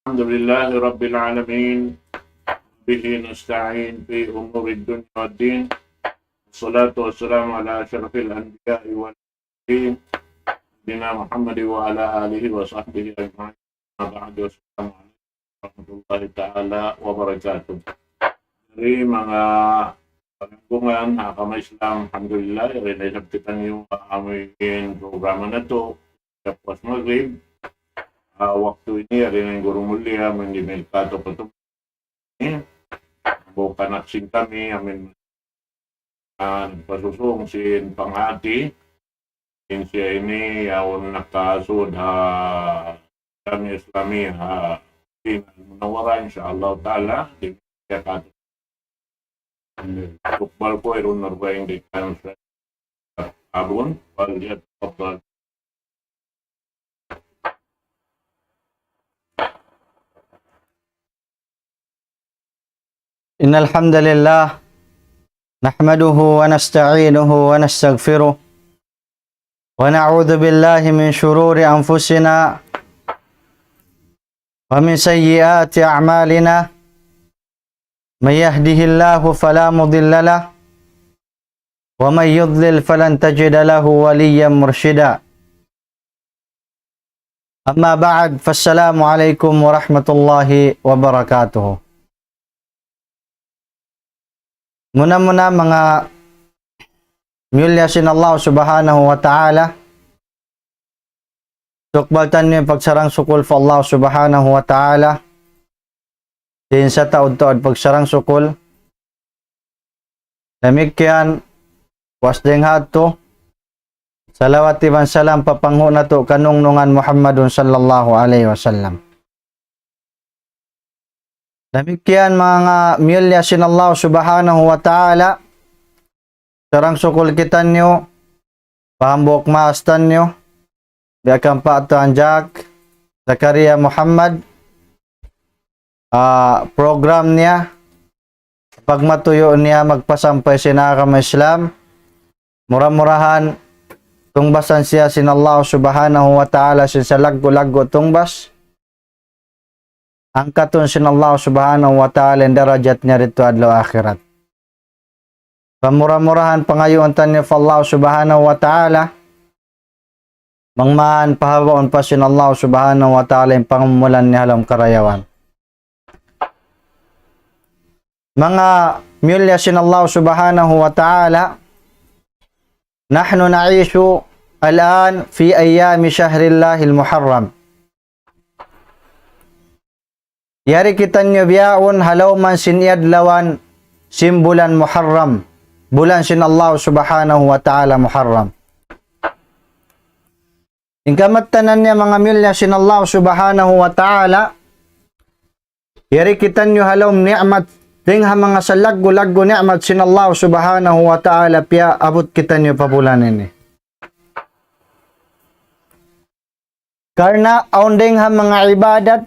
الحمد لله رب العالمين به نستعين في أمور الدنيا والدين والصلاة والسلام على أشرف الأنبياء والمرسلين سيدنا محمد وعلى آله وصحبه أجمعين. أما بعد والسلام عليكم ورحمة الله تعالى وبركاته. Dari mga pagkukungan, Islam, alhamdulillah, rinasabtitan yung aming programa na to. Tapos Maghrib, waktu ini ada yang guru mulia menjadi atau petum bukan aksing kami amin pasusong sin panghati siya ini yaon nakasud kami Islami Munawara insyaallah taala di kato tukbal ko irun narbaing di kan abun wal lihat tafadhal. إن الحمد لله نحمده ونستعينه ونستغفره ونعوذ بالله من شرور أنفسنا ومن سيئات أعمالنا من يهده الله فلا مضل له ومن يضلل فلن تجد له وليا مرشدا أما بعد فالسلام عليكم ورحمة الله وبركاته. Muna-muna mga mulyasin Allah subhanahu wa ta'ala. Sukbaltan niyo yung pagsarang sukul fa Allah subhanahu wa ta'ala. Din sa taod-taod pagsarang sukul. Demikian wasdeng hato. Salawat iban salam papangho na to kanungnungan Muhammadun sallallahu alaihi wasallam. Demikian mga mulyasin Allah subhanahu wa ta'ala. Sarang sukul kita nyo. Pahambok maastan nyo. Biakang paatuan Jack. Zakaria Muhammad. Program niya. Pagmatuyo niya magpasampay sinakam Islam. Murah-murahan. Tungbasan siya sin Allah subhanahu wa ta'ala sin sa laggo-laggo tungbas. Angkatun sin Allah subhanahu wa ta'ala ang darajat niya rito adlaw akhirat. Pamura-murahan pangayuan tan niya fa Allah subhanahu wa ta'ala. Mangmaan pahawaon pa sin Allah subhanahu wa ta'ala yung pangumulan niya halam karayawan. Mga mulya sin Allah subhanahu wa ta'ala. Nahnu na'ishu al'an fi ayyami shahrillahil muharram. Yari kita nyo biyaon halaw man siniyadlawan simbulan Muharram. Bulan sin Allah subhanahu wa ta'ala Muharram. Ingkamat tanan niya mga milya sin Allah subhanahu wa ta'ala. Yari kita nyo halaw ni'mat. Dingha mga salaggo-laggo ni'mat sin Allah subhanahu wa ta'ala. Pia abot kita nyo pabulan ini. Karena aun dingha mga ibadat.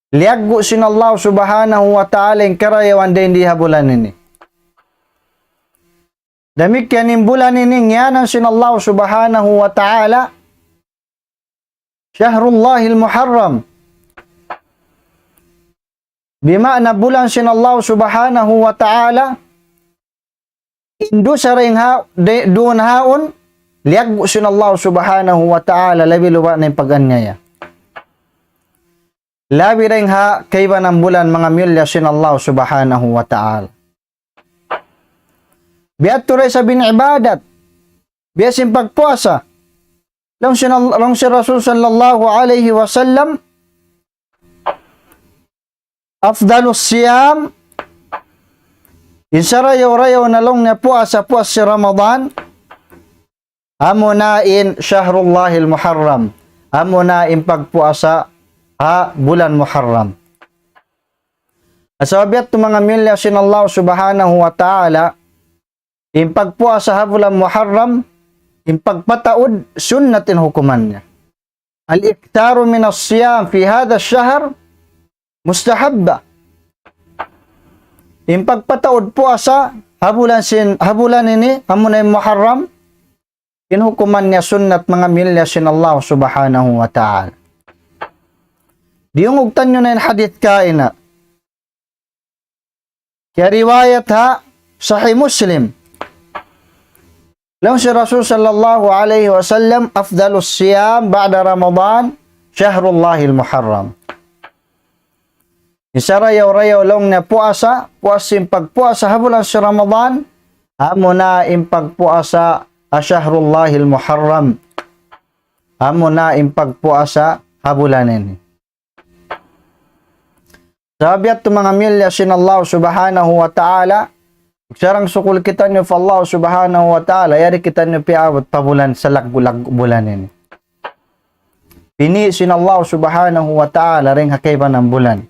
Liaggo sin Allah subhanahu wa ta'ala yung karayawan din di habulan ini. Demikian yung bulan ini ngiyanan sin Allah subhanahu wa ta'ala Syahrullahil Muharram. Bima'na bulan sin Allah subhanahu wa ta'ala Indu saring doon haon liaggo sin Allah subhanahu wa ta'ala labi luwa na yung pag-anyaya. Labi rin ha, kaiba ng bulan mga milya sin Allah subhanahu wa ta'ala. Biat turay sa binibadat. Biat sin pagpuasa. Lang si Rasul sallallahu alaihi wasallam. Afdalus siyam. Insarayaw-rayaw na long na puasa si Ramadan. Amunain syahrullahil muharram. Amunain pagpuasa bulan Muharram. Asabiat to mga milya sin Allah subhanahu wa ta'ala impagpuasa bulan Muharram impagpataod sunnatin hukuman niya. Al-iktaru min as-siyam fi hadha ash-shahr mustahabba. Impagpataod puasa habulan ini amunay Muharram inhukuman niya sunnat mga milya sin Allah subhanahu wa ta'ala. Diungugtan nyo na yung hadith kaina. Kaya riwayat ha, Sahih Muslim. Lawan si Rasul sallallahu alaihi wasallam, afdalus siyam ba'da Ramadan, syahrullah al-Muharram. Isa rayaw-rayaw lang na puasa, puasim pagpuasa habulan sa Ramadan, amo na impagpuasa syahrullah al-Muharram. Amo na impagpuasa habulan ini. Sabi at mga milya sin Allah subhanahu wa ta'ala, sarang sukul kita nyo fa Allah subhanahu wa ta'ala, yari kita nyo piawat pabulan sa lag-lag bulan ini. Pini sin Allah subhanahu wa ta'ala ring hakayban ng bulan.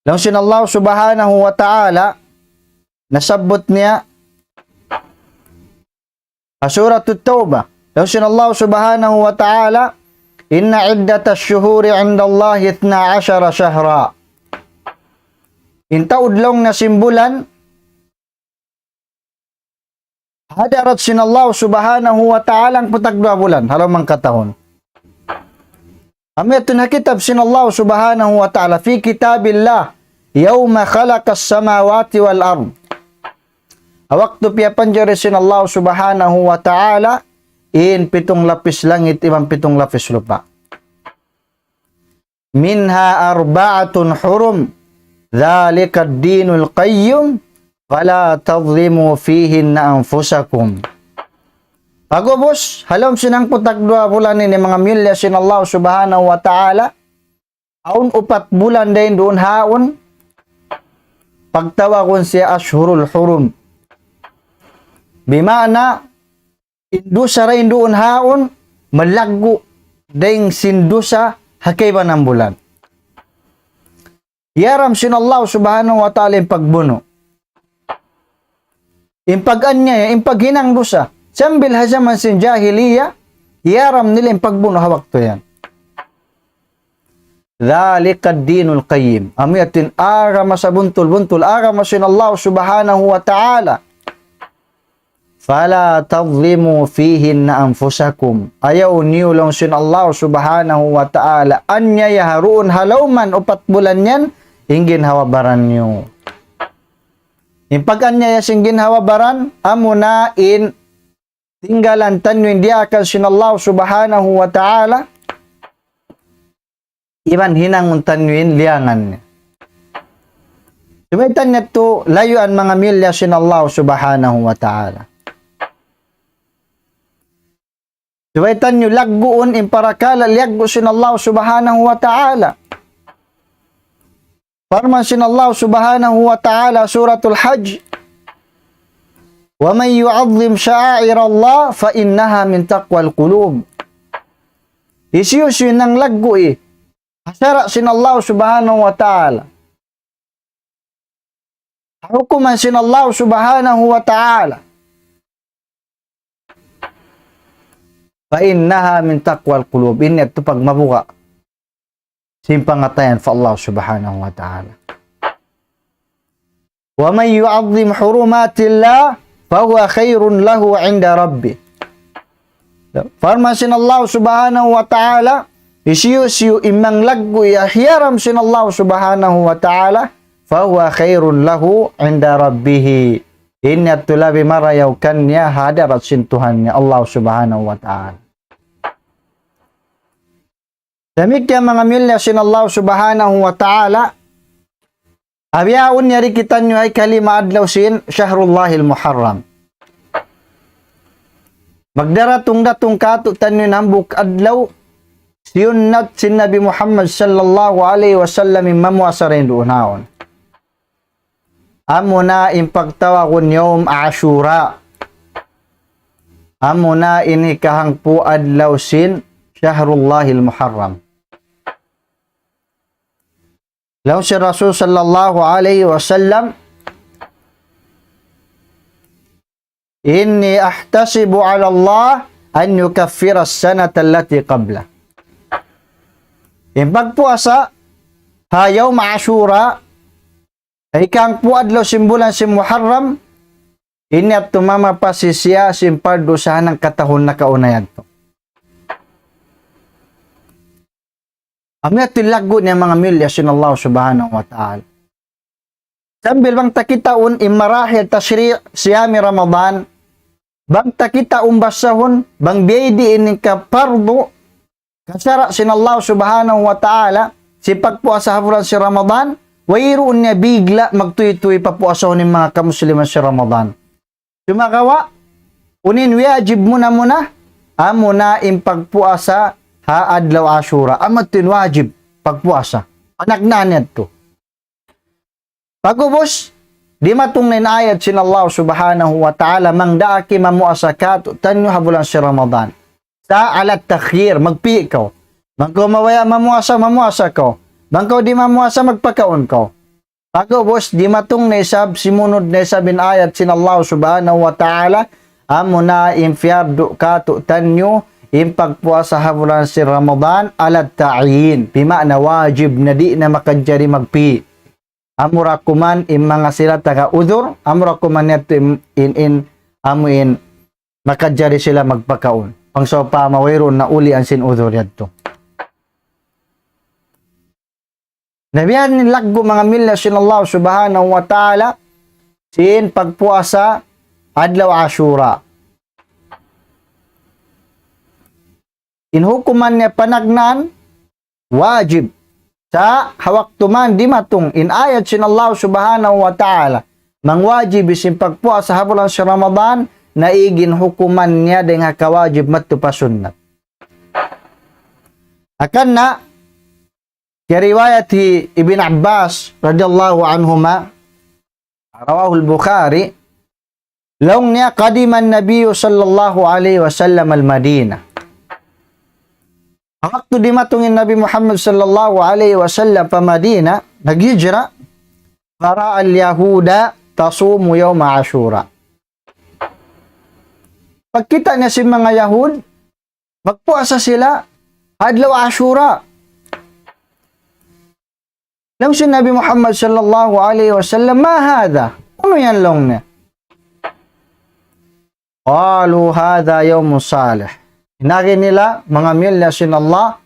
Lang sin Allah subhanahu wa ta'ala, nasabot niya Surat At-Tawbah. Lang sin Allah subhanahu wa ta'ala, inna iddata syuhuri inda Allah 12 syahra. Intaud long na simbulan, hadarat sin Allah subhanahu wa ta'ala ang patagdua bulan, halamang katahon. Amit nakitab sin Allah subhanahu wa ta'ala fi kitabillah yawma khalaqas samawati wal ard. Waktu piyapan jari sin Allah subhanahu wa ta'ala in 7 lapis langit, 7 lapis lupa. Minha arba'atun hurum, dhalika ad-dinul qayyum, fala tadhlimu fihinna anfusakum. Pagubos, halam sinang putagdua bulan ini mga milya sin Allah subhanahu wa ta'ala, aun 4 bulan din doon haon, pagtawakon siya ashhurul hurum. Bimana, indusa rin doon haon, malago ding sindusa hakayban ng bulan. Yaram sin Allah subhanahu wa ta'ala yung pagbuno. Impagan niya, impaghinang dusa. Sambil hazaman sin jahiliya, yaram nila yung pagbuno hawak to yan. Dhalika ad-dinul qayyim. Amiyatin arama sa buntul-buntul, arama sin Allah subhanahu wa ta'ala. Fala tadhlimu fihinna anfusakum. Ayaw niyo lang sin Allah subhanahu wa ta'ala. Anya yaharuun halawman 4 bulan yan, ingin hawabaran niyo. Impag anya yasing ginhawabaran, amuna in tinggalan tanyo hindi akan sin Allah subhanahu wa ta'ala. Iban hinang tanyo liangan niya. Sumitan niya to layuan mga milya sin Allah subhanahu wa ta'ala. Sumitan niyo lagguon imparakala liaggo sin Allah subhanahu wa ta'ala. Farman sin Allah subhanahu wa ta'ala suratul Hajj, wa man yu'azzim sya'air Allah fa innaha min taqwal qulub. Isiyusin ng laggo hasara sin Allah subhanahu wa ta'ala. Hukuman sin Allah subhanahu wa ta'ala. Fa innaha min taqwal qulub. Ini ito pag mabuka simpangatayan fa Allah subhanahu wa ta'ala. Wa man yu'azzim hurumatillah fa huwa khairun lahu 'inda rabbih. Farman sin Allah subhanahu wa ta'ala, isiyu imang laggo yahiram sin Allah subhanahu wa ta'ala, fa huwa khairun lahu 'inda rabbih. Inna tulabi marayaw kanya hadarat sin Tuhan niya Allah subhanahu wa ta'ala. Demikian mga milya sin Allah subhanahu wa ta'ala, abiyaon niya rikitan nyo ay kalima adlaw sin Shahrullahil Muharram. Magdaratong datong kato tanyo nambuk adlaw, siyunat sin Nabi Muhammad sallallahu alaihi wasallam mamuasa rin doon haon. Amo na impagtawakon yawm Ashura. Amo na inikahang po adlaw sin Shahrullahil Muharram. Law si Rasul sallallahu alaihi wasallam, inni ahtasibu ala Allah an yukaffira as-sanata allati qabla. Impag puasa hayaw Ashura ay kang po adlaw simbulan si Muharram, ini at tumama pa siya simpardo sa ng katahon na kaunayan to. Amya tilago niya mga milya sinallahu subhanahu wa ta'ala. Sambil bang takitaon imarahil tashri' siyami Ramadan, bang takitaon basahon, bang biyadi ini ka pardo, kasara sinallahu subhanahu wa ta'ala, si pagpuasa hafuran si Ramadan, wayroon niya bigla magtuy-tuy papuasahon ng mga kamusliman si Ramadan. Sumakawa, unin wajib muna amo na impagpuasa haadlaw Ashura. Amat tin wajib pagpuasa. Anak na to. Pagubos, di matungnin ayat sinallahu subhanahu wa ta'ala mangdaaki mamuasakat tanyo habulan si Ramadan. Sa alat takhir, magpi ikaw. Bangko mawaya mamuasa ko. Bangko di mamuasa magpakaon ko. Pagubos, di matungnin sab simunod na sabin ayat sinallahu subhanahu wa ta'ala amo na imfiyardo kato tanyo impagpuasa habulan si Ramadan alat ta'yin. Pima na wajib na di na makadjari magpi. Amura kuman mga sila taga udor, amura kuman neto amuin makadjari sila magpakaon. Pang so pa mawayron na uli ang sin udor yadto. Nabiyan ni laggo mga milya sinallahu subhanahu wa ta'ala sin pagpuasa adlaw Ashura. Inhukuman niya panagnan wajib sa hawak tuman di matong in ayat sinallahu subhanahu wa ta'ala mangwajib isin pagpuasa habulan si Ramadan na igin hukuman niya deng hakawajib matupasunnat. Akan na riwayat Ibn Abbas radhiyallahu anhuma rawahu al-Bukhari laung niya qadiman Nabiy sallallahu alaihi wasallam al-Madinah. Waktu di matungin Nabi Muhammad sallallahu alaihi wasallam pa Madinah, naghijra, para al-Yahuda tasumu yawma Ashura. Pagkita niya si mga Yahud, magpuasa sila adlaw Ashura. Lang si Nabi Muhammad sallallahu alaihi wasallam, ma hada? Ano yan long niya? Qalu hada yawmu salih. Inagi nila, mga milya sinallah,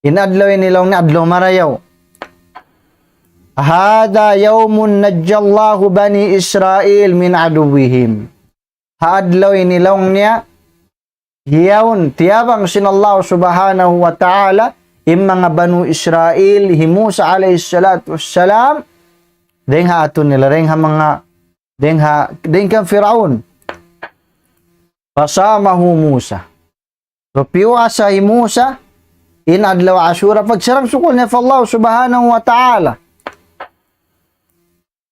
inadlawin nilang ni adlaw marayaw. Hada yawmun najjallahu bani Israel min aduwihim. Haadlawin nilang niya, hiyawn, tiyabang sinallahu subhanahu wa ta'ala, mga banu Israel, himusa alayhi salatu wassalam, dengha ato nila, dengha Firaun. Pasamahu Musa. Rupiwasa Musa in adlaw Ashura pagsarang sukul niya Allah subhanahu wa ta'ala.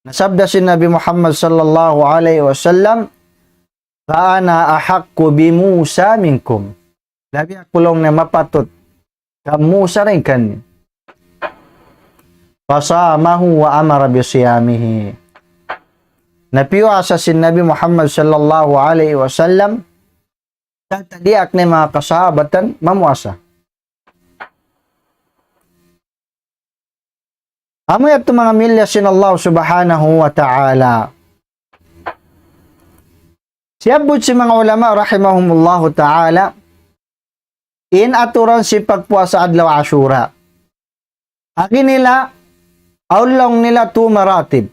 Nasabda si Nabi Muhammad sallallahu alaihi wasallam, "Ana ahakku bi Musa minkum." Labi akulong na mapatot ka Musa rin kanya. Fasamahu wa amara bi siyamihi. Napiwasa si Nabi Muhammad sallallahu alaihi wasallam tadiak na mga kasahabatan mamuasa. Amoy at mga milya sinallahu subhanahu wa ta'ala. Siyabot si mga ulama rahimahumullahu ta'ala in aturan si pagpuasa adlaw Ashura. Akin nila aulong nila tu maratib.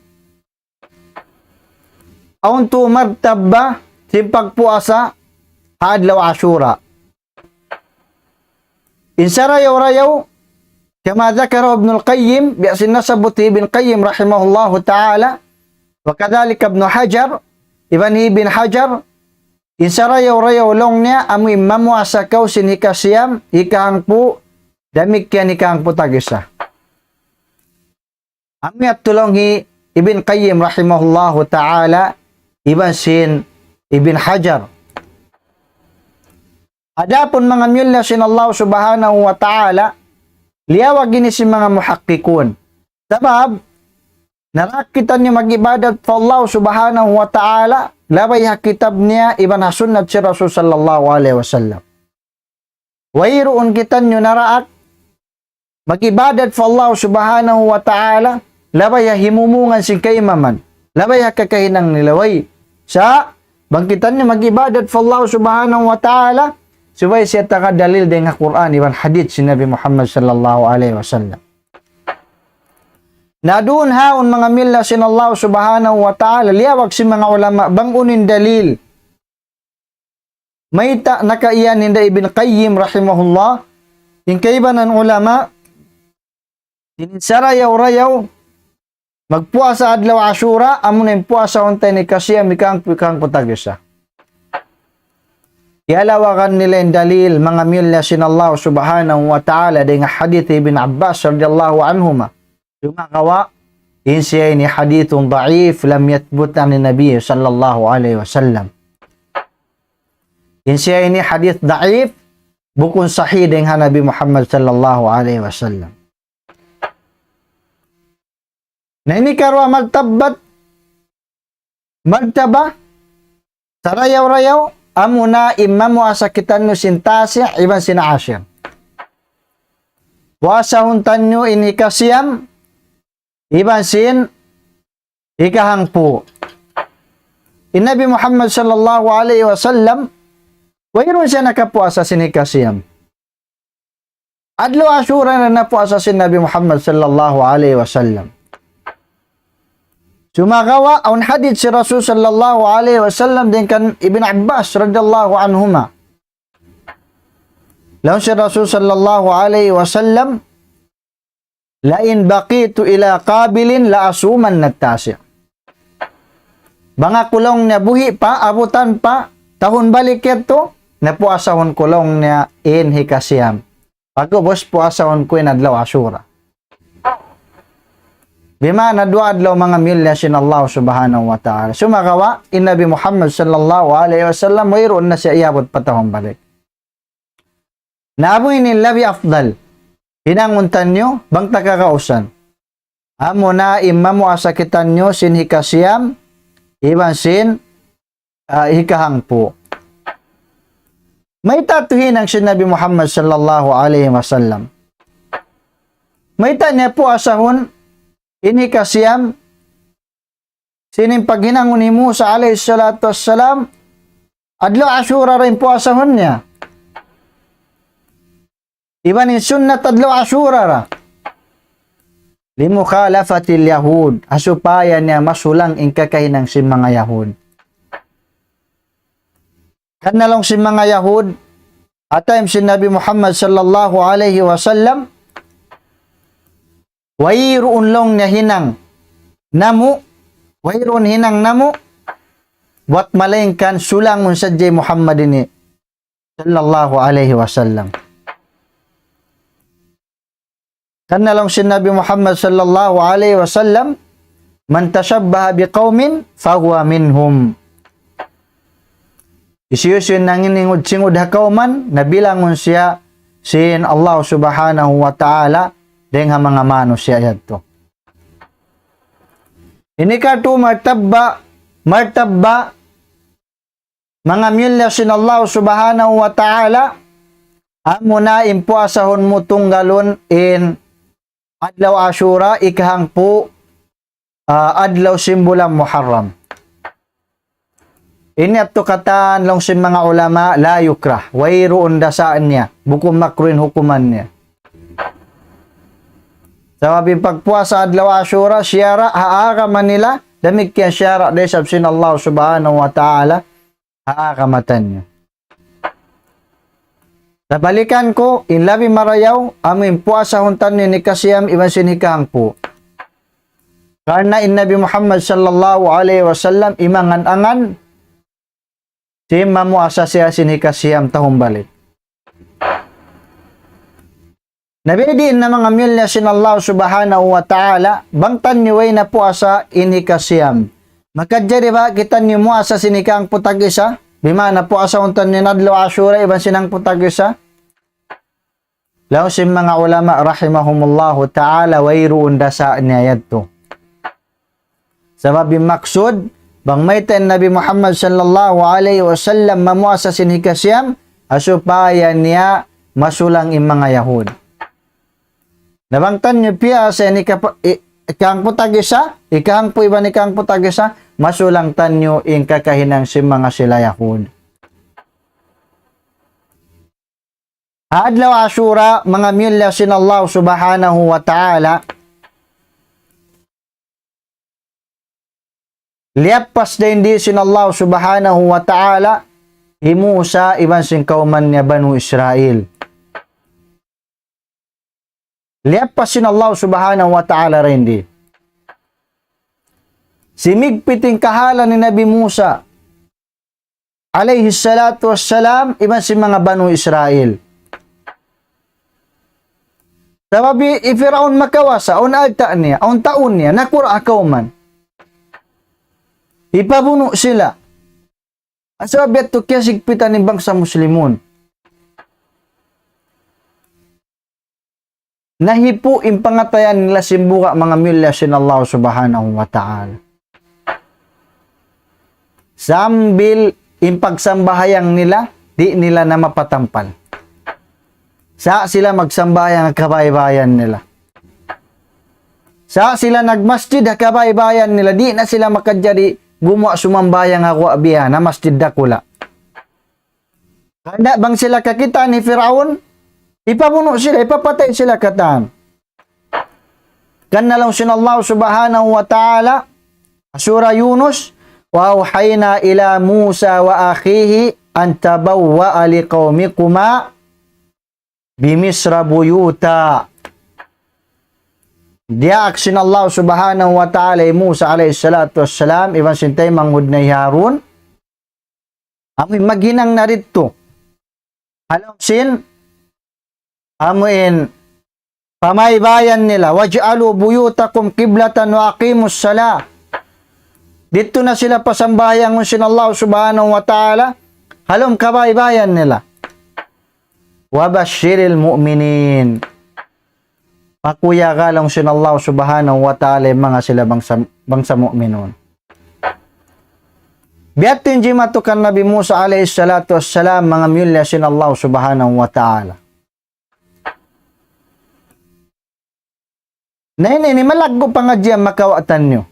Aun tu martaba si pagpuasa adlaw Ashura. Insarayaw-rayaw kama dzakara Ibn al-Qayyim bi'asin nasabuti Ibn Qayyim rahimahullahu ta'ala wa kadhalika Ibn Hajar Ibn Hajar insarayaw-rayaw long niya amoy mamuasa kaw sin hikasiyam hikahang po damik yan hikahang po tagisa. Amoy at tulong Ibn Qayyim rahimahullahu ta'ala iban sin Ibn Hajar. Adapun mga milya sinallahu subhanahu wa ta'ala, liyawag ini si mga muhakkikun. Sabab, narakitan niya mag-ibadat sa Allah subhanahu wa ta'ala, labay kitab niya, iban hasunat si Rasul sallallahu alaihi wasallam. Wairoon kitan niyo naraak, mag-ibadat sa Allah subhanahu wa ta'ala, labay himumungan si kaimaman, labay kakahinang nilaway. Sa, bangkitan niya mag-ibadat sa Allah subhanahu wa ta'ala, subay siya taka dalil din nga Quran iban hadith si Nabi Muhammad sallallahu alaihi wasallam. Na doon haon mga milla sin Allah subhanahu wa ta'ala, liyawag si mga ulama, bangunin dalil. May nakaiyan ninda Ibn Qayyim rahimahullah, yung kaiban ng ulama, sarayaw-rayaw, magpuasa adlaw Ashura, amo na yung puasa untay ni Kasiyam, ikang putagisa. Ialawakan nila yung dalil, mga milla sin Allah subhanahu wa ta'ala, din nga hadith Ibn Abbas radiyallahu anhuma, Lumakawa, in siya ni hadithun da'if lam yathbut an Nabi sallallahu alaihi wasallam. In siya ni hadith da'if bukun sahih dengan Nabi Muhammad sallallahu alaihi wasallam. Na ini karwa magtaba sarayaw-rayaw amuna imamu asakitan no sintasi iban sina asyam. Wasa huntan nyo ini kasiyam iban sin ikahangpu. In Nabi Muhammad sallallahu alaihi wasallam wayron siya nakapuasa sin ikasiyam. Adlaw Ashura na napuasa sin Nabi Muhammad sallallahu alaihi wasallam. Sumagawa ang hadith si Rasul sallallahu alaihi wasallam din kan Ibn Abbas radhiyallahu anhuma. Lawan si Rasul sallallahu alaihi wasallam lain baqitu ila qabilin la asuman nagtasi. Banga kulong niya buhi pa, abutan pa, tahon balik ito, napuasahon kulong niya in hikasiyam. Pagkubos puasahon ko in adlaw Ashura. Bima na dua adlaw mga milya sin Allah subhanahu wa ta'ala. Sumagawa, in Nabi Muhammad sallallahu alaihi wasallam, mayroon na siya iabot pa tahon balik. Naamoy ni labi afdal. Hinanguntan nyo, bang takakausan. Amo na imamu asakitan nyo sin hikasiyam, iban sin hikahangpo. May tatuhin ang sinabi Muhammad sallallahu alaihi wasallam. May tanya po asahon, in hikasiyam, sining paghinangun ni Musa alaihi salatu wassalam, adlaw Ashura rin po asahon niya. Iban in sunnat adlaw Ashura ra. Limukhalafatil Yahud. Asupaya niya masulang in kakahinang si mga Yahud. Kanalong si mga Yahud, atayim si Nabi Muhammad sallallahu alaihi wasallam, wayroon long niya hinang namu, wayroon hinang namu, buat malengkan sulangun sadyay Muhammad ini sallallahu alaihi wasallam. Karena lang sinabi Muhammad sallallahu alaihi wasallam, man tashabbaha biqaumin fahuwa minhum. Isiyusin nanginingod singod hakauman, nabilangon siya sin Allah subhanahu wa ta'ala dengan mga mano siya yadto. Ini kartu martabba mga milya sin Allah subhanahu wa ta'ala amuna impuasahon mo tunggalon in adlaw Ashura, ikahangpu, adlaw simbulang Muharram. Ini at tukatan lang sin mga ulama, la yukrah. Wayroon dasaan niya. Bukum makruin hukuman niya. Sabi pagpuasa adlaw Ashura, syara, haakaman nila, damig kaya syara, desab sin Allah subhanahu wa ta'ala, haakamatan niya. Nabalikan ko, in labi marayaw, amin puasa huntan ni kasiyam iban sinikang po. Karena in Nabi Muhammad sallallahu alaihi wasallam imangan-angan, si mamuasa siya sinikasiyam tahong balik. Nabidiin na mga milya sin Allah subhanahu wa ta'ala, bangtan niway na puasa inikasiyam. Makadya diba, kita niyo muasa sinikang putag-isa? Bimana puasa huntan ni Nadlo Ashura iban sinang putag-isa? Law si mga ulama rahimahumullahu ta'ala wayroon dasa niya yadto. Sabab maksud bang may ten Nabi Muhammad sallallahu alaihi wasallam mamuasa sin hikasiyam asupaya niya masulang in mga Yahud. Nabangtan niyo piya sa ikang putag-isa, ikang po iba ni kang putag-isa, masulang tanyo in kakahinang si mga sila Yahud. Adlaw Ashura, mga milya sin Allah subhanahu wa ta'ala, liyapas din di sin Allah subhanahu wa ta'ala, Musa iban sin kauman niya Banu Israel. Liyapas sin Allah subhanahu wa ta'ala rin di. Simigpiting kahala ni Nabi Musa, alayhi salatu wassalam, iban sin mga Banu Israel. Sababi, Firaun makawasa, on alta niya, on taon niya, nakura kauman. Ipabuno sila. Sababi, ito kaya sigpitan ni bangsa Muslimun. Nahipo impangatayan nila simbuka mga milya sin Allah subhanahu wa ta'ala. Sambil impagsambayang nila, di nila na mapatampal. Sa sila magsambayang ang kabaybayan nila. Sa sila nagmasjid ang kabaybayan nila, di na sila makadjari gumawa sumambayang ako abiya na masjid dakula. Kanda bang sila kakita ni Firaun, ipabuno sila, ipapatay sila kataan. Kanna lang sin Allah subhanahu wa ta'ala, Surah Yunus, wa auhayna ila Musa wa akhihi an tabawwa'a liqaumikuma bimisra buyuta. Dia aksin Allah subhanahu wa ta'ala Musa alayhi salatu wassalam, iban sintay manghud na Harun, amoy maghinang narito. Alam sin, amoyin pamaybayan nila, waj'alu buyutakum qiblatan wa aqimus salah. Dito na sila pasambayang sin Allah subhanahu wa ta'ala, halom kabaybayan nila. Wabashiril mu'minin. Pakuya ka lang sin Allah subhanahu wa ta'ala mga sila bangsa mu'minun. Biyatin jimatukan Nabi Musa alayhi salatu wassalam mga milya sin Allah subhanahu wa ta'ala. Naini malaggo pa nga dyan makawatan nyo.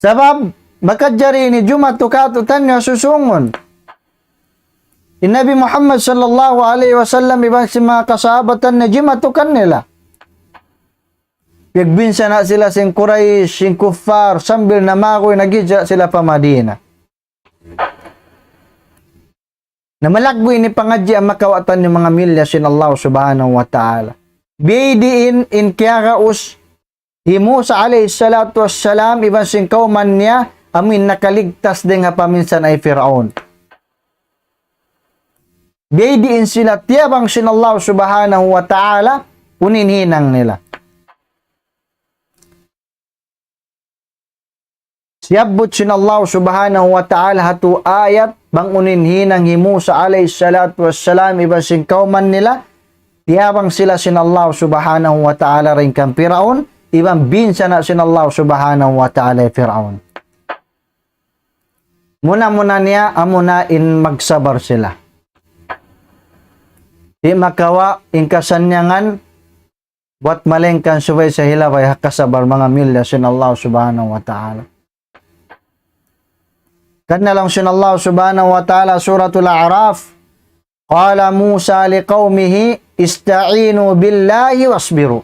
Sabab, makadjari ni jumatukatutan nyo susungon. Nabi Muhammad sallallahu alaihi wasallam ibang si mga kasahabatan na jimatukan nila. Pigbinsa na sila sing Quraysh, sing kuffar, sambil na makoy nagidya sila pa Madina. Na malagboy ni pangadya ang makawatan ng mga milya sin Allah subhanahu wa ta'ala. Bidiin in kiyaraus, Musa alayhi salatu wassalam, ibang sing kauman niya, amin nakaligtas din nga paminsan ay Firaun. Bidiin sila tiyabang sin Allah subhanahu wa ta'ala, uninhinang nila. Siyabot sin Allah subhanahu wa ta'ala hatu ayat, bang uninhinang Musa alayhi salatu wassalam, ibang sin kauman nila, tiyabang sila sin Allah subhanahu wa ta'ala rin kang Firaun, ibang binsa na sin Allah subhanahu wa ta'ala Firaun. Muna niya, amuna in magsabar sila. Di makawa in kasanyangan buat malengkan subay sa hilaway hakasabar mga milya sin Allah subhanahu wa ta'ala. Kanna lang sin Allah subhanahu wa ta'ala suratul A'raf, qala Musa liqaumihi ista'inu billahi wasbiru.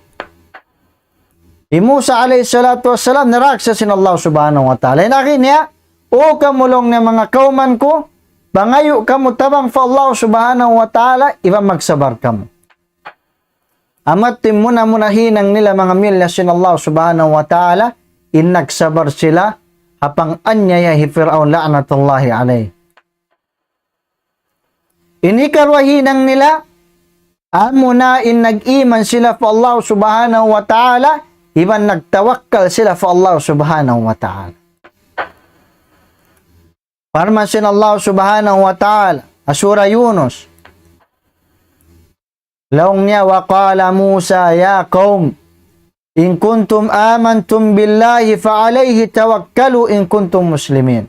Musa alayhi salatu wassalam naraksa sin Allah subhanahu wa ta'ala. Inakin niya, o kamulong na mga kauman ko, bangayo kamu tabang fa Allah subhanahu wa ta'ala, ibang magsabar kamu. Amatim muna hinang nila mga milya sin Allah subhanahu wa ta'ala, inagsabar sila, hapang anyaya hi Fir'aun la'natullahi alayh. Inikarwahinang nila, amuna in nag-iman sila fa Allah subhanahu wa ta'ala, ibang nagtawakkal sila fa Allah subhanahu wa ta'ala. Farman sin Allah subhanahu wa ta'ala, Surah Yunus. Laong niya, wa qala Musa, ya qaum, in kuntum amantum billahi fa alayhi tawakkalu in kuntum muslimin.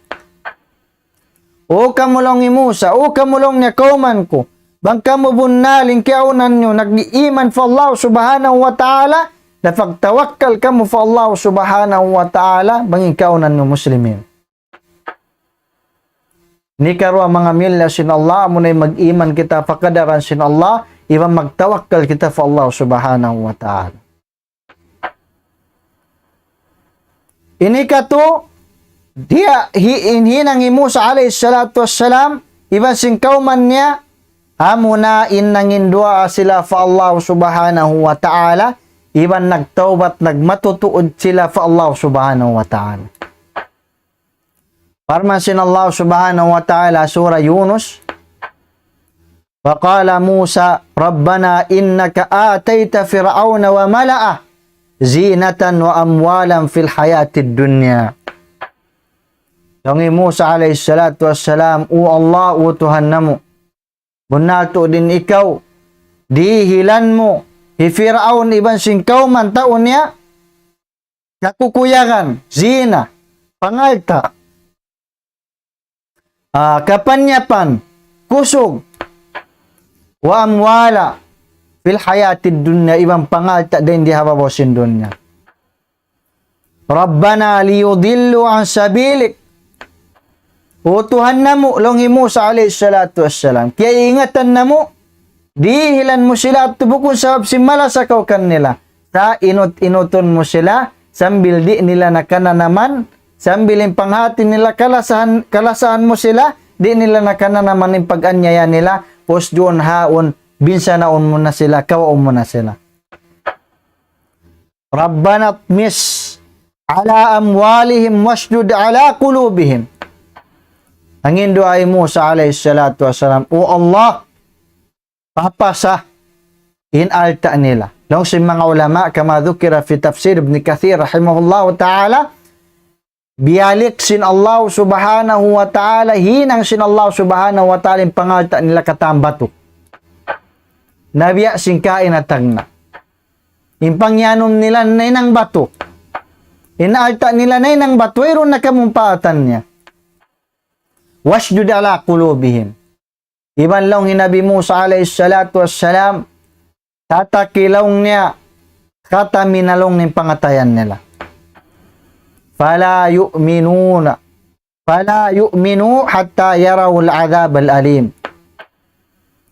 O kamulong ni Musa, o kamulong niya kauman ko, bang kamu bunnaling kiaunan nyo, nag-iiman fa Allah subhanahu wa ta'ala, na pagtawakkal kamu fa Allah subhanahu wa ta'ala, bang ikaunan nyo muslimin. Ni karwa mga milya sin Allah, muna'y mag-iman kita pakadaran sin Allah, iban magtawakkal kita fa Allah subhanahu wa ta'ala. Ini kato dia hinang Musa alayhi salatu wassalam iban sing kauman niya amuna innangin dua sila fa Allah subhanahu wa ta'ala iban nagtaubat nagmatutuod sila fa Allah subhanahu wa ta'ala. Farman sin Allah subhanahu wa ta'ala surah Yunus faqala Musa Rabbana innaka ataita fir'auna wa mala'ah zinatan wa amwalan fil hayatid dunya. Yangi Musa alayhi salatu wassalam, O Allah, O Tuhan namo, bunato din ikaw, dihilan mo, hi Fir'aun iban sing kauman taon niya, kakukuyagan, zina, pangalta, kapanyapan, kusog, wa amwala, fil hayatid dunya ibang pangalta din di hababosin dunya. Rabbana liyudillu an sabilik. O Tuhan namo, longi Musa alayhi salatu wassalam, kaya ingatan namo, dihilan mo sila at tubukon sabab simalasakaw kanila. Sa inot-inuton mo sila, sambil di nila nakana naman, sambil yung panghati nila kalasahan mo sila, di nila nakana naman yung pag-anyaya nila, pos doon haon, binsanaon mo na sila, kawaon mo na sila. Rabbana tmis ala amwalihim wasjud ala qulubihim. Ang indo ay Musa alayhi salatu wasalam, O Allah, papasa inalta nila. Long si mga ulama, kama dhukira fi tafsir Ibn Kathir, rahimahullah ta'ala, biyalik sin Allah subhanahu wa ta'ala, hinang sin Allah subhanahu wa ta'ala, yung pangalta nila katambato. Nabiya singkain at tagna. Yung pangyanom nila na inang bato. Inalta nila na inang bato, mayroon na kamumpatan niya. Wasjud ala qulubihim. Iban lang hinabi Musa alayhi salatu wassalam, tatakilong niya, kataminalong ng pangatayan nila. Fala yu'minu hatta yaraw al-adhab al-alim.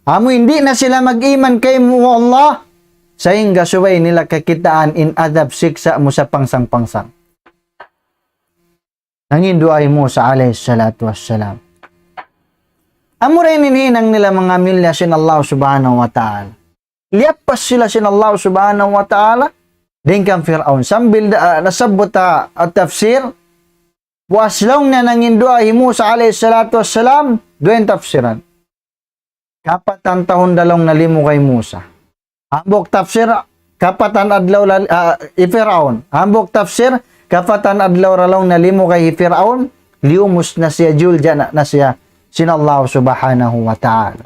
Amo hindi na sila mag-iman kay mo Allah, sayang subay nila kakitaan in adab siksa mo sa pangsang-pangsang. Nangindu ay Musa alayhi salatu wassalam. Amo rin hinang nila mga milya sin Allah subhanahu wa ta'ala. Liyapas sila sin Allah subhanahu wa ta'ala. Din kang Fir'aun. Sambil nasabot at tafsir. Waslong na nangindu ay Musa alayhi salatu wassalam. Doon tafsiran. Kapatan tahon dalong nalimo kay Musa. Ambok tafsir, kapatan adlaw Fir'aun. Ambok tafsir, kapatan adlaw ralong nalimo kay Fir'aun, liumus na siya, julja na siya, sinallahu subhanahu wa ta'ala.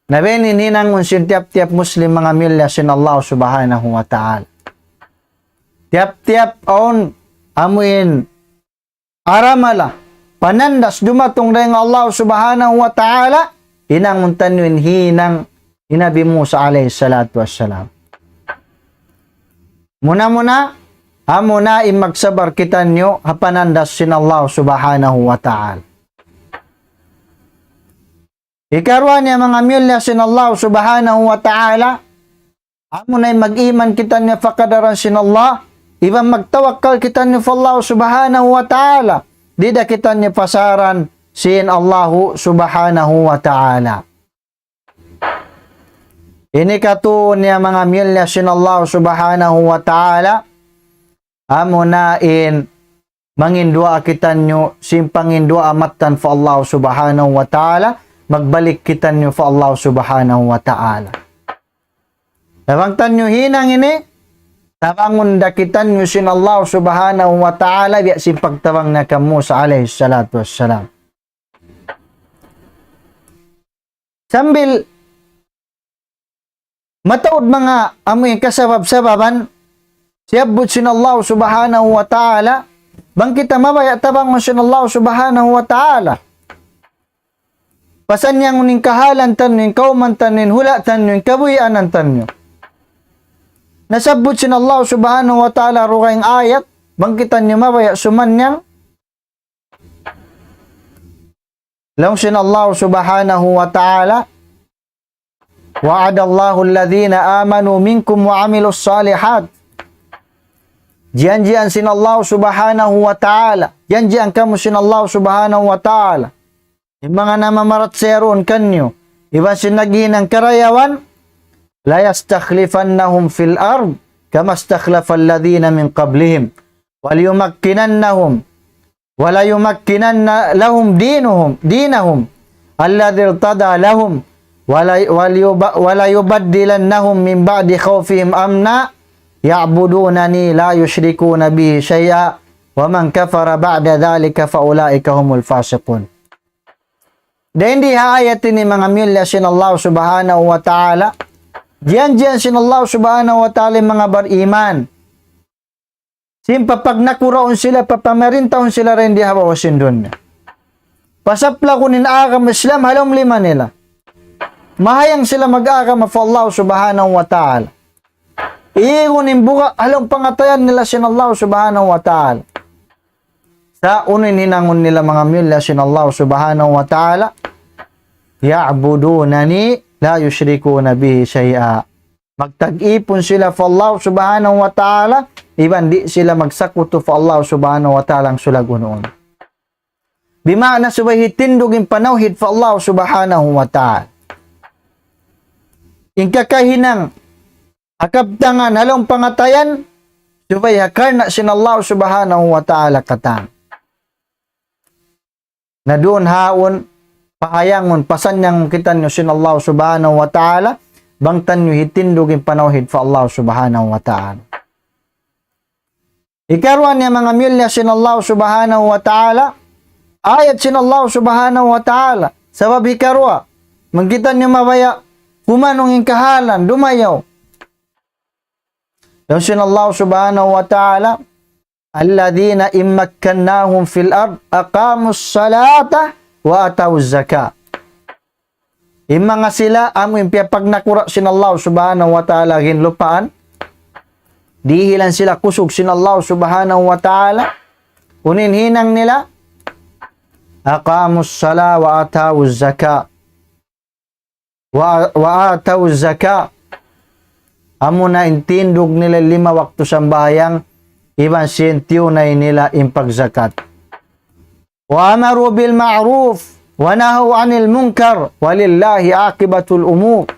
Nabenin hinang unsin tiap-tiap muslim mga milya sinallahu subhanahu wa ta'ala. Tiap-tiap on amuin aramala, panandas dumatong rin Allah subhanahu wa ta'ala, hinang untanwin hinang hinabi Musa alayhi salatu wassalam. Muna-muna, amo na magsabar kita nyo, hapanandas sin Allah subhanahu wa ta'ala. Ikarwa niya mga milya sin Allah subhanahu wa ta'ala, amo na mag-iman kita niya fakadaran sin Allah, ibang magtawakkal kita niya fa Allah subhanahu wa ta'ala, dida kita niya pasaran sin Allah subhanahu wa ta'ala. Ini kato niya mga milya sin Allah subhanahu wa ta'ala, amo na mangindua kita nyo, simpangindua amatan fa Allah subhanahu wa ta'ala, magbalik kita nyo fa Allah subhanahu wa ta'ala. Tabangtan nyo hinang ini, tabangon da kita nyo sin Allah subhanahu wa ta'ala, biya simpagtabang na ka Musa alayhi salatu wassalam. Sambil mataod mga amoy kasabab-sababan, siyabot sin Allah subhanahu wa ta'ala, bang kita mabaya tabang mo sin Allah subhanahu wa ta'ala. Pasan niyang uning kahalan tanwin, kauman tanwin, hula tanwin, kabuyanan tanwin. Nasabot sin Allah subhanahu wa ta'ala rukayang ayat, bangkitan niyo mabaya sumanyang. Lang sin Allah subhanahu wa ta'ala, Wa'adallahu alladhina amanu minkum wa amilus salihat. Janjian sin Allah subhanahu wa ta'ala. Janjian kamu sin Allah subhanahu wa ta'ala. Yung mga namamarat seron kanyo. Iba sinaginang karayawan. La yastakhlifannahum fil ard. Kama stakhlafa alladhina min qablihim. Waliyumakkinannahum. Walayumakkinanna lahum dinahum. Alladhi irtada lahum. Walayubaddilannahum min ba'di khawfihim amna. Ya'budunani la yushrikuna bihi syai'a. Wa man kafara ba'da dhalika faulaika humul fasiqun. Dan di ayat ini mga milya sin Allah subhanahu wa ta'ala. Diyan sin Allah subhanahu wa ta'ala mga beriman. Simpa pag nakuraon sila, papamerintahon sila rin di hawawasin doon. Pasapla kunin agam Islam, halom lima nila. Mahayang sila mag-agam of Allah subhanahu wa ta'ala. Iigunin buka, halong pangatayan nila sin Allah subhanahu wa ta'ala. Sa unin hinangon nila mga milya sin Allah subhanahu wa ta'ala. Ya'budunani la yushrikuna bihi syai'a. Magtag-ipon sila for Allah subhanahu wa ta'ala. Iban di sila magsakuto for Allah subhanahu wa ta'ala ang sulagunoon. Bimana subay hitindugin panawhid for Allah subhanahu wa ta'ala. Ingkakahinang akabtangan halong pangatayan, subay hakarna sin Allah subhanahu wa ta'ala katang. Na doon haon, pahayangon, pasanyang kita nyo sin Allah subhanahu wa ta'ala, bangtan nyo hitindugin panawhid fa Allah subhanahu wa ta'ala. Ikaruan niya mga milya sin Allah subhanahu wa ta'ala, ayat sin Allah subhanahu wa ta'ala, sabab ikarwa, magkitan nyo mabaya, kumanong ingkahalan, dumayaw. Yung sin Allah subhanahu wa ta'ala, alladhina immakkannahum fil ard, aqamus salata, wa atawuz zaka. Yung mga sila, amin pag nakura sin Allah subhanahu wa ta'ala ginlupaan, dihilan sila kusog sin Allah subhanahu wa ta'ala, uninhinang nila, aqamus sala wa atawuz zaka. Wa atawuz zaka. Amo na intindog nila 5 waktu sambayang, iban siyentiyunay nila impagzakat. Wa amaru bil ma'ruf wa nahaw 'anil munkar walillahi aqibatul umur.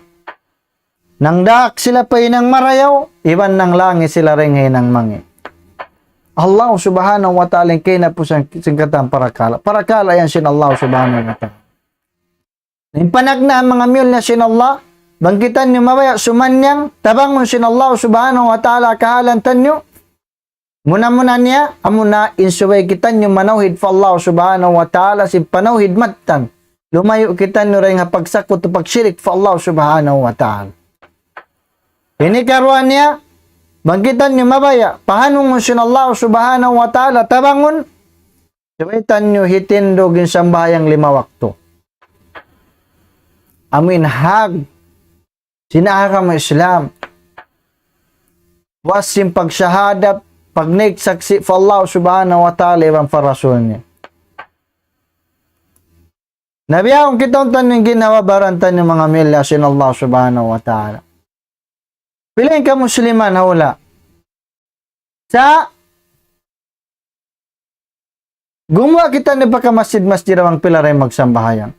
Nang daak sila pa inang marayaw, iban nang langi sila ring hinang mangi. Allah subhanahu wa ta'ala kay na po singkatan parakala. Parakala yan sin Allah subhanahu wa ta'ala. Impanagna mga miyol na sin Allah, bangkitan nyo mabaya sumanyang, tabangon sin Allah subhanahu wa ta'ala kahalantan nyo. Muna-muna niya, amuna insuway kita nyo manawhid fa Allah subhanahu wa ta'ala si panawhid mattan. Lumayo kita nyo rin pagsakot o pagsyirik fa Allah subhanahu wa ta'ala. Inikaruan niya, bangkitan nyo mabaya, pahanong sin Allah subhanahu wa ta'ala, tabangon, suwaitan nyo hitindogin sambayang 5 wakto. Amin hag, sinahara mo Islam, wasim pagsyahadap, pagnaigsaksi fa Allah subhanahu wa ta'ala ibang parason niya. Nabiyahong kitang tanong ginawa barantan yung mga milya sin Allah subhanahu wa ta'ala. Pilain ka musliman hawla. Sa gumawa kita ni baka masjid-masjid awang pilaray magsambahayang.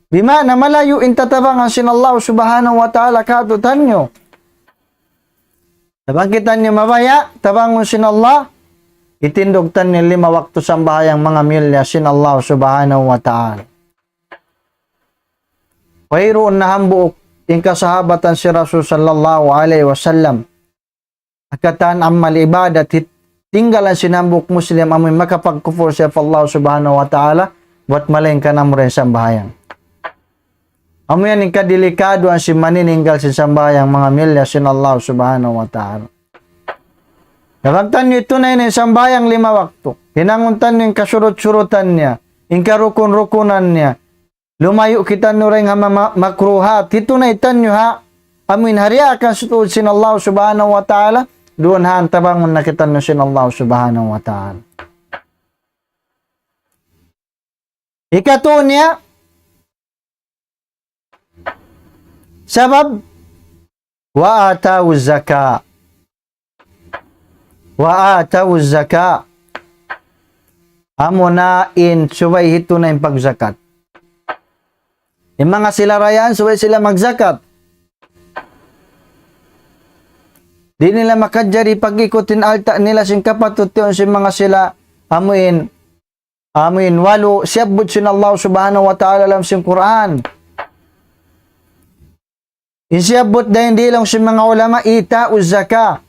Bima na malayo intatabangan sin Allah subhanahu wa ta'ala katutan nyo. Tabangkitan nyo mabaya, tabangon sin Allah, itindugtan nyo 5 waktu sambahayang mga milya sin Allah subhanahu wa ta'ala. Wayroon na hambuok in kasahabatan si Rasul sallallahu alaihi wasallam. Akatan amal ibadat, tinggalan sinambuk muslim amoy makapagkufur siya fa Allah subhanahu wa ta'ala, buat malayin ka na mo rin sambahayang. Amo yan yung kadelikado ang si manininggal si sambayang mga milya sin Allah subhanahu wa ta'ala. Nakagtan nyo ito na yun yung sambayang 5 wakto. Hinanguntan nyo yung kasurut-surutan niya, yung karukun-rukunan niya. Lumayo kita nyo rin makruhat. Ito na itan nyo ha. Amin hariya akan sutuod sin Allah subhanahu wa ta'ala. Doon ha ang tabangon na kita nyo sin Allah subhanahu wa ta'ala. Ikato niya, Sabab, wa atawu zaka. Wa atawu zaka. Amo na in subay hito na yung pagzakat. Yung mga sila rayaan, subay sila magzakat. Di nila makadjari pag-ikutin alta nila sing kapatutyon si mga sila amuin walu siyabud sin Allah subhanahu wa ta'ala lam sing Quran. Insiyabot dahil di lang si mga ulama ita o zaka.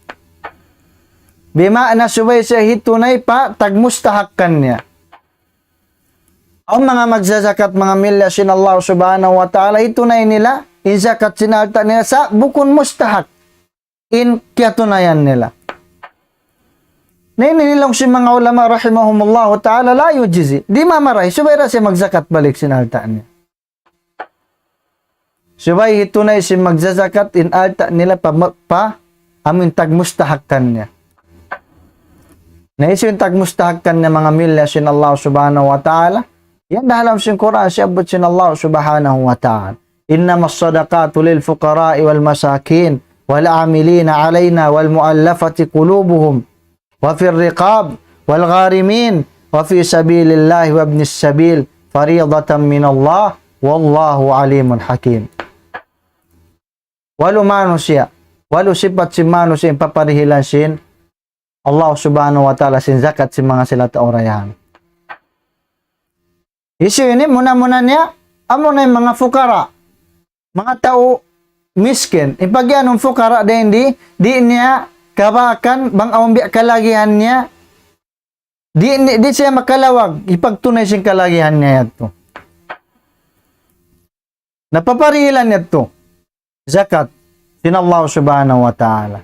Bima na subay sa hitunay pa tagmustahakkan niya. Ang mga magzazakat mga milya sin Allah subhanahu wa ta'ala hitunay nila in zakat sinalta nila sa bukun mustahak in kiyatunayan nila. Nainilong si mga ulama rahimahumullah ta'ala la yujizi. Di mamaray subay ra siya magzakat balik sinalta niya. Subay hitunay si magzazakat in alta nila pa amin tagmustahakkan niya. Naisin tagmustahakkan niya mga milya sin Allah subhanahu wa ta'ala. Yan dalam sin Quran siyabot sin Allah subhanahu wa ta'ala. Innamas sadaqatu lil fuqara'i wal masakin wal amilina 'alaina wal mu'allafati qulubuhum wa fir riqab wal gharimin wa fi sabilillahi wa ibnis sabil fariidatan min Allah wallahu alimun hakim. Walu manusia, walu sifat si manusia yang paparihilan sin Allah subhanahu wa ta'ala sin zakat si mga sila taurayahan. Isu ini muna-muna niya, amo na yung mga fukara, mga tao miskin. Ipagyan ng fukara din di niya kabakan bang awambi kalagihan niya, di siya makalawag, ipagtunay siyang kalagihan niya ito. Napaparilan niya ito, zakat, sin Allah subhanahu wa ta'ala.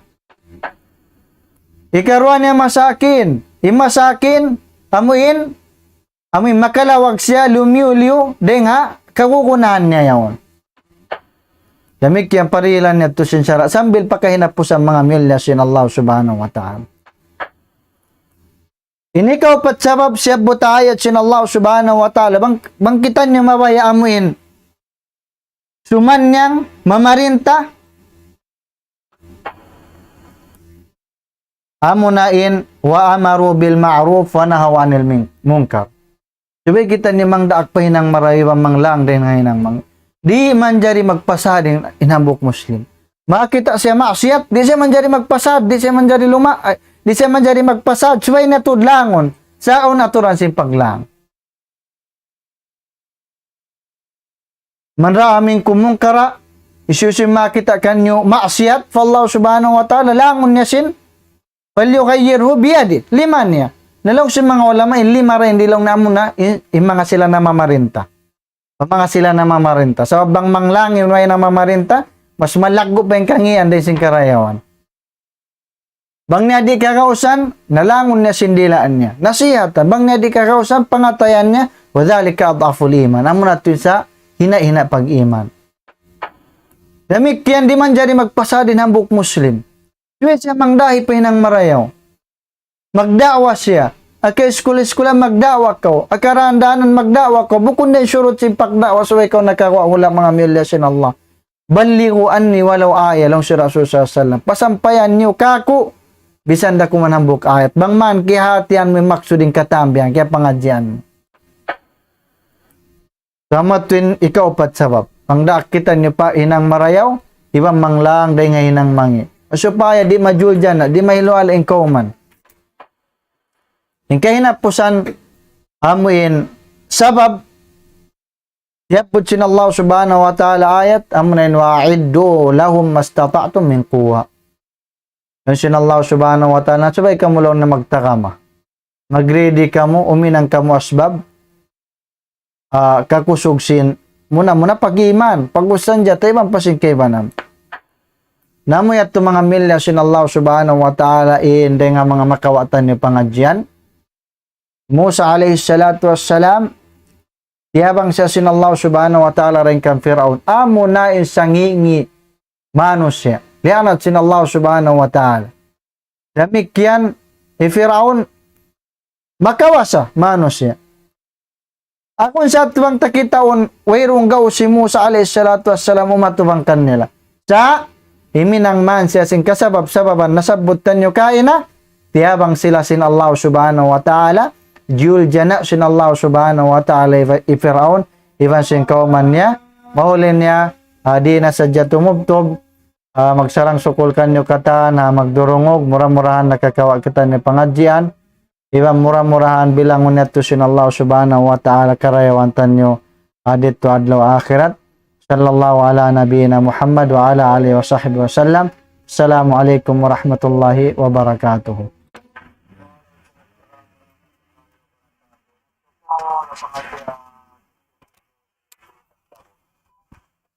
Ikaruan niya masakin, imasakin, amuin makalawag siya, lumiu-liu, denga, kakukunahan niya yun. Damik yan parilan niya ito sinsara, sambil pakahinap po sa mga milya sin Allah subhanahu wa ta'ala. Inikaw pat sabab siya butayat sin Allah subhanahu wa ta'ala, bangkitan niya mabaya amuin, suman niyang mamarinta, amunain wa amaru bil ma'ruf wa nahaw anil munkar. Subay kita ni mang daak pa hinang maraywa mang lang din hinang mang. Di man jari magpasad inambok Muslim. Makita siya maksiat, di siya man jari magpasad, di siya man jari di siya man jari magpasad, subay na tudlangon. Sao naturan sin paglang. Man raming kumungkara, isusim makita kanyo maksiat, fa Allah subhanahu wa ta'ala langon niya sin falyughayyirhu biyadi, lima niya. Nalong si mga ulama, lima rin, hindi lang namo na, mga sila na mamarinta. Mga sila na mamarinta. So, bang manglangin na mamarinta, mas malaggo pa yung kangian dahil sing karayawan. Bang niya di kakausan, nalangon niya sindilaan niya. Nasihatan, bang niya di kakausan, pangatayan niya, wadhalika adhaful iman. Amo na ito sa hina-hina pag-iman. Damikyan, di man jadi magpasadin ang buk Muslim. Diyan siya mangdahi pa hinang marayaw. Magdawa siya. Aka eskula-eskula magdawa ko. Akarandanan magdawa ko. Bukun din surut si pagdawa so ikaw nakakuha hula mga milya sin Allah. Baligu anni walau ayat lang si Rasul sallallahu. Pasampayan niyo kako. Bisan da kumanambok ayat. Bang man kihatian may maksuding katambihan. Kaya pangadyan. Sama tuwin ikaw pat sabab. Ang dakitan niyo pa inang marayaw. Ibang manglang day nga inang mangi. Supaya di majul dyan, di mahilual ang kauman. Yung kahinapusan, amuin, sabab, yapod sin Allah subhanahu wa ta'ala ayat, amunin wa'iddu lahum mastata'tum min quwa. Yung sin Allah subhanahu wa ta'ala, sabay ka mo lang na magtakama. Mag-ready ka mo, uminang ka mo asbab, kakusugsin, muna pag-iman, pag-usan dyan, tayo pasin kay banam. Namoy at mga milya sin Allah subhanahu wa ta'ala hindi nga mga makawatan niyo pangadyan. Musa alayhi salatu wassalam, tiyabang siya sin Allah subhanahu wa ta'ala rin kang Firaun. Amo na insangingi manos siya. Lianat sin Allah subhanahu wa ta'ala. Damikyan, Firaun, makawasa manos siya. Akon sa tubang takitaon, wayrong gaw si Musa alayhi salatu wassalam umatubang kanila. Sa himinang man siya sing kasabab-sababan nasabutan nyo kaina, tiyabang sila sin Allah subhanahu wa ta'ala, jul jana sin Allah subhanahu wa ta'ala i-Firaun, iban sin kauman niya, mahulin niya, di na sadya tumubtob, magsarang sukul kanyo kata na magdurungog, mura-murahan nakakawa kita ni pangadjian, iban mura-murahan bilangon niya to sin Allah subhanahu wa ta'ala karayawantan nyo, dito adlaw akhirat. Sallallahu ala nabiyina Muhammad wa ala alihi wa sahbihi wa sallam. Assalamualaikum warahmatullahi wabarakatuh.